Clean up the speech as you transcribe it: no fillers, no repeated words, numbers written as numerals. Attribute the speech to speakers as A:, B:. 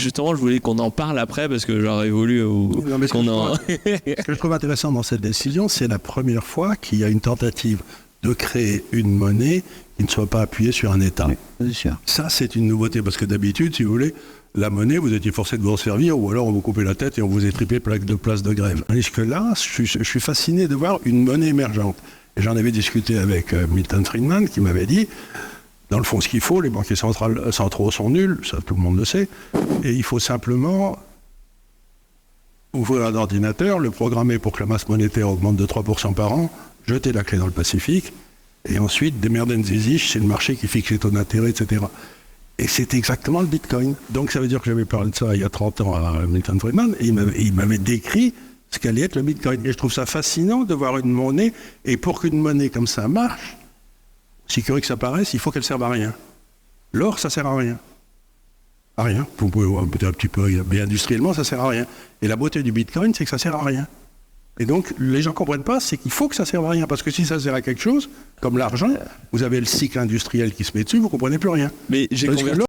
A: justement, je voulais qu'on en parle après parce que j'aurais voulu qu'on en...
B: Ce que je trouve intéressant dans cette décision, c'est la première fois qu'il y a une tentative de créer une monnaie qui ne soit pas appuyée sur un État.
C: Oui, c'est sûr.
B: Ça, c'est une nouveauté, parce que d'habitude, si vous voulez, la monnaie, vous étiez forcé de vous en servir, ou alors on vous coupait la tête et on vous étripait place de grève. Tandis que là, je suis fasciné de voir une monnaie émergente. Et j'en avais discuté avec Milton Friedman, qui m'avait dit, dans le fond, ce qu'il faut, les banquiers centraux sont nuls, ça tout le monde le sait, et il faut simplement ouvrir un ordinateur, le programmer pour que la masse monétaire augmente de 3% par an, jeter la clé dans le Pacifique, et ensuite, démerden zizich, c'est le marché qui fixe les taux d'intérêt, etc. Et c'est exactement le Bitcoin. Donc ça veut dire que j'avais parlé de ça il y a 30 ans à Milton Friedman, et il m'avait décrit ce qu'allait être le Bitcoin. Et je trouve ça fascinant de voir une monnaie, et pour qu'une monnaie comme ça marche, si curieux que ça paraisse, il faut qu'elle serve à rien. L'or, ça sert à rien. À rien. Vous pouvez voir peut-être un petit peu, mais industriellement, ça sert à rien. Et la beauté du Bitcoin, c'est que ça sert à rien. Et donc, les gens ne comprennent pas, c'est qu'il faut que ça serve à rien. Parce que si ça sert à quelque chose, comme l'argent, vous avez le cycle industriel qui se met dessus, vous ne comprenez plus rien.
A: Mais j'ai
B: Parce que